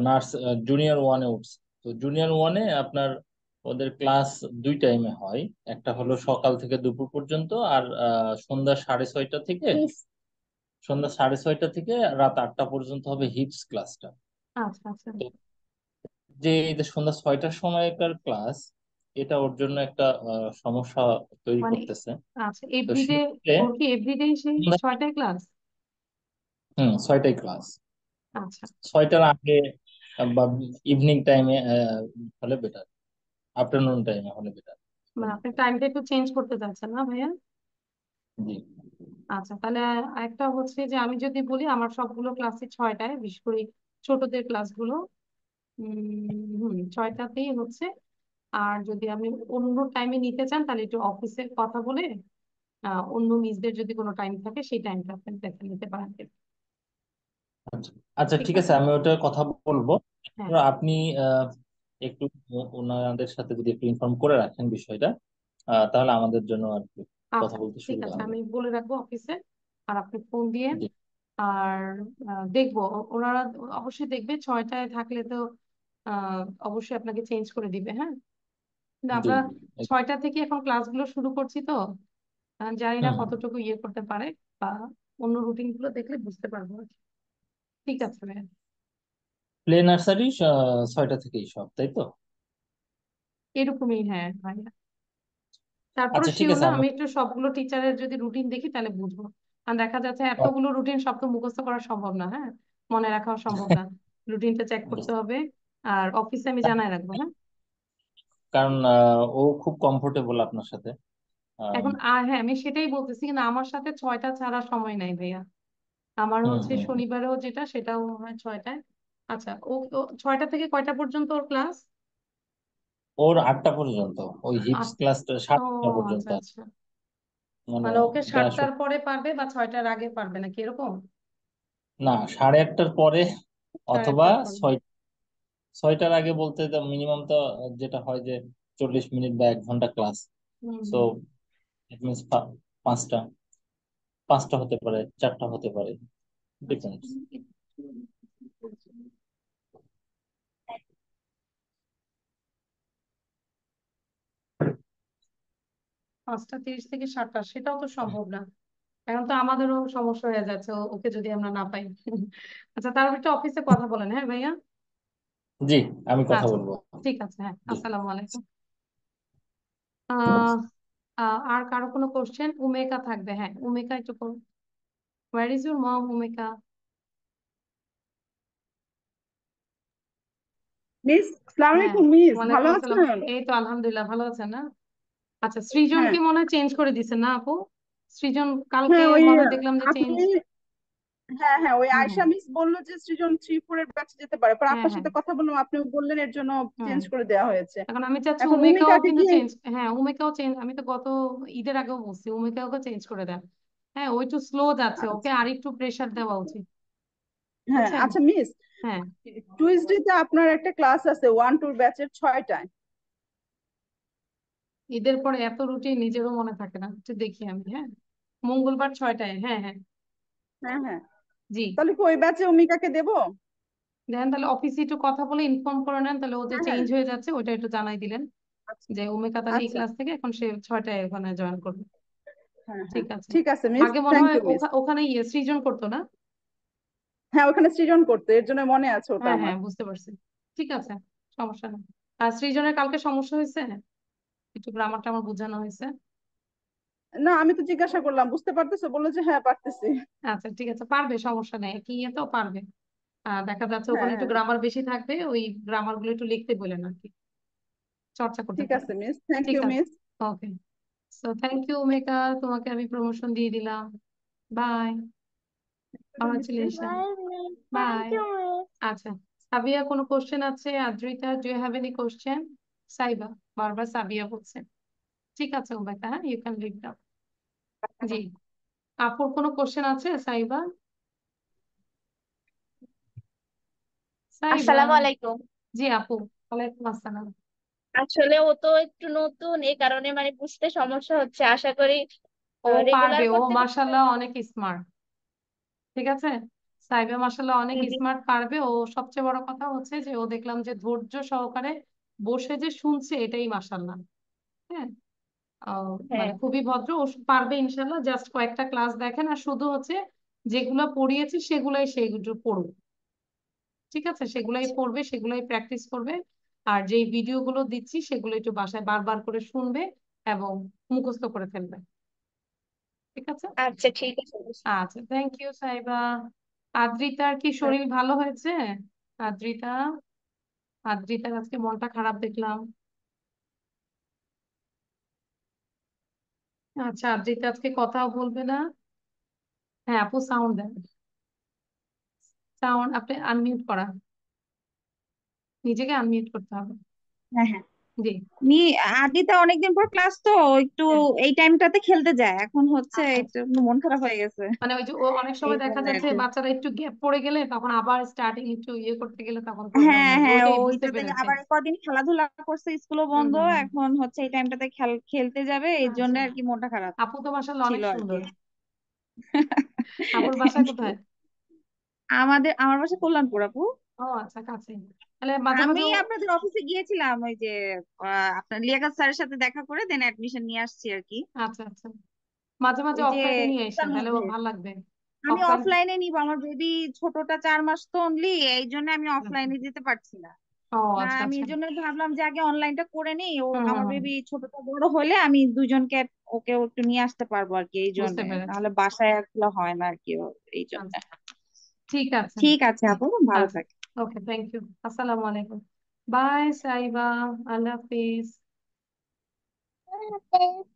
নার্স জুনিয়র ওয়ানে উঠছে। তো জুনিয়র ওয়ানে আপনার ওদের ক্লাস 2 টাইমে হয়, একটা হলো সকাল থেকে দুপুর পর্যন্ত, আর সন্ধ্যা 6:30 থেকে রাত 8টা পর্যন্ত হবে হিপস ক্লাসটা। আচ্ছা আচ্ছা, তো যে এই যে সন্ধ্যা 6টার সময়কার ক্লাস, এটা ওর জন্য একটা সমস্যা তৈরি মানে করতেছে। আচ্ছা, তো এভরিডে, সেক্ষেত্রে ওর কি এভরিডে সেই 6টায় ক্লাস? 6টায় ক্লাস, আচ্ছা, 6টার আগে বা ইভিনিং টাইমে হলে বেটার, আফটারনুন টাইমে হলে বেটার। মানে আপনি টাইমটা একটু চেঞ্জ করতে চাচ্ছেন না ভাইয়া? জি। আচ্ছা, তাহলে একটা হচ্ছে যে আমি যদি বলি আমার সবগুলো ক্লাসই 6টায়, বিশেষ করে ছোটদের ক্লাসগুলো 6টাতেই হচ্ছে। আর যদি আমি অন্য টাইমে নিতে চান তাহলে একটু অফিসের কথা বলে অন্য মিসদের যদি কোনো টাইম থাকে সেই টাইমটা আপনি দেখে নিতে পারেন। আচ্ছা আচ্ছা, ঠিক ঠিক আছে, আছে, আমি ওটা কথা বলবো। হ্যাঁ, তো আপনি একটু ওনাদের সাথে যদি একটু ইনফর্ম করে রাখেন বিষয়টা, তাহলে আমাদের জন্য আর কি কথা আচ্ছা বলতে ঠিক সুবিধা আছে, হবে। আমি বলে রাখবো অফিসে। আর আপনি ফোন দিয়ে, জি আর দেখবো ওনারা অবশ্যই দেখবে 6টায় থাকলে তো অবশ্যই আপনাকে চেঞ্জ করে দিবে। হ্যাঁ, কিন্তু জি আমরা জি। 6টা থেকে এখন ক্লাসগুলো শুরু করছি, তো জানি না হুম, কতটুকু ইয়ে করতে পারে, বা অন্য রুটিন গুলো দেখলে বুঝতে পারবো আর কি। ঠিক আছে ভাইয়া, প্লে নার্সারি 6টা থেকেই সব, তাই তো? এরকমই, হ্যাঁ ভাইয়া। তারপরে আচ্ছা ঠিক শিওর আছে, না, আমি আমি একটু সবগুলো টিচারের যদি রুটিন দেখি তাহলে বুঝবো। আর দেখা যাচ্ছে এতগুলো রুটিন সব তো মুখস্থ করা সম্ভব না, হ্যাঁ, মনে রাখাও সম্ভব না। রুটিনটা চেক করতে হবে, আর অফিসে আমি জানাই রাখবো। হ্যাঁ, কারণ ও খুব কমফোর্টেবল আপনার সাথে। এখন হ্যাঁ আমি সেটাই বলতেছি, কিন্তু আমার সাথে 6টা ছাড়া সময় নাই ভাইয়া। আমার হুম হচ্ছে হুম হুম। শনিবারেও যেটা সেটাও হয় 6টায়। আচ্ছা ও 6টা থেকে কয়টা পর্যন্ত ওর ক্লাস? ওর 8টা পর্যন্ত, ওই হিপস ক্লাসটা ও 7টা পর্যন্ত আচ্ছা আছে। আচ্ছা, মানে মানে ওকে এটা 7টার পরে পারবে বা 6টার আগে পারবে নাকি এরকম? না, 8:30টার পরে সাড়ে অথবা আটটার পরে। 6টার আগে বলতে তো মিনিমাম তো যেটা হয় যে 40 মিনিট বা 1 ঘন্টা class. Hmm so hmm. It means পাঁচটা, 5টা হতে পারে, 4টা হতে পারে, আচ্ছা ডিপেন্ডস। তুমি একটু 5টা 30 থেকে 7টা, সেটাও তো সম্ভব না। এখন তো আমাদেরও সমস্যা হয়ে যাচ্ছে ওকে যদি আমরা না পাই। আচ্ছা তার একটু অফিসে কথা বলেন, হ্যাঁ ভাইয়া। জি, আমি কথা আচ্ছা বলবো। ঠিক আছে, হ্যাঁ জি। আসসালামু আলাইকুম। আহ আর কারো কোনো কোশ্চেন? উমেকা থাকবে, হ্যাঁ উমেকা একটু করুন। Where is your mom Umeka? Miss, আসসালামু হ্যাঁ আলাইকুম মিস, ভালো ওয়ালাইকুম আসসালাম। আছেন? এই তো আলহামদুলিল্লাহ, ভালো আছেন না? আচ্ছা হ্যাঁ সৃজনকে মনে হয় চেঞ্জ করে দিছেন না আপু? সৃজন কালকে হ্যাঁ, ওই মনে হয় দেখলাম যে আপনি, চেঞ্জ। হ্যাঁ হ্যাঁ, ওই হ্যাঁ আয়শা মিস বললো যে সৃজন 3-4 এর ব্যাচে যেতে পারে, পর হ্যাঁ আপনার হ্যাঁ সাথে কথা বললাম, আপনি বললেন এর জন্য হ্যাঁ। চেঞ্জ করে দেওয়া হয়েছে। এখন আমি চাচ্ছি এখন উমেকাও উমিকাকে কিন্তু কি? চেঞ্জ, হ্যাঁ উমেকাও চেঞ্জ, আমি তো গত ঈদের আগেও বলছি উমেকাওকে চেঞ্জ করে দেন। হ্যাঁ ও একটু স্লো যাচ্ছে, ওকে আচ্ছা, আর একটু প্রেসার দেওয়া উচিত। হ্যাঁ বুঝছেন? আচ্ছা মিস, হ্যাঁ টুইসডেতে আপনার একটা ক্লাস আছে 1-2 ব্যাচের 6টায়। ঈদের পরে এত রুটিন নিজেরও মনে থাকে না, একটু দেখি আমি, হ্যাঁ মঙ্গলবার 6টায়, হ্যাঁ হ্যাঁ। হ্যাঁ হ্যাঁ, জি তাহলে কি ওই ব্যাচে উমিকাকে দেবো? দেন তাহলে অফিসে একটু কথা বলে ইনফর্ম করে নেন, তাহলে ও যে হ্যাঁ হ্যাঁ, চেঞ্জ হয়ে যাচ্ছে ওইটা একটু জানাই দিলেন আচ্ছা যে উমেকা তাহলে এই আচ্ছা, ক্লাস থেকে এখন সে 6টায় ওখানে জয়েন করবে। হ্যাঁ হ্যাঁ, ঠিক আছে। ঠিক আছে মিস, আগে মনে থ্যাংক হয় ইউ মিস। ওখানে সৃজন করতো না? হ্যাঁ ওখানে সৃজন করতে, এর জন্য মনে আছে ওটা হ্যাঁ আমার। হ্যাঁ বুঝতে পারছি। ঠিক আছে, সমস্যা নেই। আর সৃজনের কালকে সমস্যা হয়েছে, একটু গ্রামারটা আমার বোঝানো হয়েছে। না আমি তো জিজ্ঞাসা করলাম, বুঝতে পারতেছো? বললো যে হ্যাঁ পারতেছি। আচ্ছা ঠিক আছে, পারবে, সমস্যা নেই, কি তো পারবে। দেখা যাচ্ছে হ্যাঁ ওখানে একটু হ্যাঁ, গ্রামার বেশি থাকবে, ওই গ্রামার গুলো একটু লিখতে বলেন আর কি, চর্চা করতে ঠিক পারেন। আছে মিস, থ্যাংক ঠিক ইউ আছে, miss. Okay. So thank you Meka, তোমাকে আমি প্রমোশন দিয়ে দিলাম। Bye, congratulation. Bye, miss. Thank bye. you, miss. আচ্ছা সাবিয়া, কোনো কোশ্চেন আছে? Adrita, do you have any question? Saiba, বারবার সাবিয়া বলছে। ঠিক আছে ওমেকা, হ্যাঁ ইউ ক্যান লিভ নাও। জি, আপুর কোনো কোশ্চেন আছে সাইবা? সাইবা। আসসালামু আলাইকুম। জি আপু, ওয়ালাইকুম আসসালাম। আসলে ও তো একটু নতুন, এই কারণে মানে বুঝতে সমস্যা হচ্ছে। আশা করি ও রেগুলার পারবে, ও করতে করতে। মাশাল্লাহ অনেক স্মার্ট। ঠিক আছে, সাইবা মাশাল্লাহ অনেক জি, স্মার্ট, পারবে ও। সবচেয়ে বড় কথা হচ্ছে যে ও দেখলাম যে ধৈর্য সহকারে বসে যে শুনছে, এটাই মাশাল্লাহ। হ্যাঁ হ্যাঁ মানে খুবই ভদ্র, ও পারবে ইনশাল্লাহ। জাস্ট কয়েকটা ক্লাস দেখেন, আর শুধু হচ্ছে যেগুলো পড়িয়েছি সেগুলাই সেগুলো পড়ুক। ঠিক আছে, সেগুলাই আচ্ছা পড়বে, সেগুলাই প্র্যাকটিস করবে। আর যেই ভিডিওগুলো দিচ্ছি সেগুলো একটু বাসায় বারবার করে শুনবে এবং মুখস্থ করে ফেলবে। ঠিক আছে। আচ্ছা, ঠিক আছে miss। আচ্ছা থ্যাংক ইউ সাইবা। আদ্রিতার কি হ্যাঁ, শরীর ভালো হয়েছে? আদ্রিতা, আদ্রিতার আজকে মনটা খারাপ দেখলাম। আচ্ছা আদ্রিতা আজকে কথাও বলবে না। হ্যাঁ আপু সাউন্ড দেন, সাউন্ড আপনি আনমিউট করা, নিজেকে আনমিউট করতে হবে। হ্যাঁ হ্যাঁ, জি। মি আদিতে অনেকদিন পর ক্লাস তো একটু হ্যাঁ এই টাইমটাতে খেলতে যায়, এখন হচ্ছে আচ্ছা একটু আচ্ছা, মন খারাপ হয়ে গেছে মানে ওই যে ও অনেক এই সময় দেখা জন্য আর যাচ্ছে কি। বাচ্চারা একটু গ্যাপ পড়ে গেলে তখন আবার স্টার্টিং একটু করতে গেলে তখন প্রবলেম হ্যাঁ হয়, হ্যাঁ, ওইটাই বুঝতে ওইটাতে পেরেছি। আবার কদিন খেলাধুলা করছে, স্কুলও হুম বন্ধ, হুম হুম। এখন হচ্ছে এই টাইমটাতে খেলতে যাবে, এই জন্য আচ্ছা, আর কি মনটা খারাপ আপু তো মাশাআল্লাহ ছিল অনেক আর কি। সুন্দর। আপুর বাসা থ্যাংক ইউ। কোথায়? আমার বাসা কল্যাণপুর আপু। ও আচ্ছা, কাছে। তাহলে মাঝে আমি মাঝে আপনাদের অফিসে গিয়েছিলাম, ওই যে আপনার লিয়াকত স্যারের সাথে দেখা করে দেন অ্যাডমিশন নিয়ে আসছি আর কি। আচ্ছা আচ্ছা, মাঝে মাঝে ওই যে অফলাইনে নিয়ে আসেন, ঈদটার তাহলে মধ্যে ভালো লাগবে। আমি অফলাইন। অফলাইনে নিব, আমার বেবি ছোটটা 4 মাস তো অনলি, এই জন্য আমি আচ্ছা। অফলাইনে দিতে পারছি না। ও না আচ্ছা আমি আচ্ছা। এই জন্য ভাবলাম যে আগে অনলাইনটা করে নিই, ও হুম হুম আমার হুম, বেবি ছোটটা বড় হলে আমি দুজনকে ওকে একটু নিয়ে আসতে পারবো আর কি, এই জন্য। বুঝতে পেরেছি। নাহলে বাসায় আসলে হয় না আর কি, এই জন্য। আচ্ছা ঠিক আছে। ঠিক আছে আপু, ভালো আচ্ছা থাকেন। ওকে, থ্যাংক ইউ, আসসালামু আলাইকুম। বাই সাইবা, আল্লাহ হাফিজ। হাফেজ।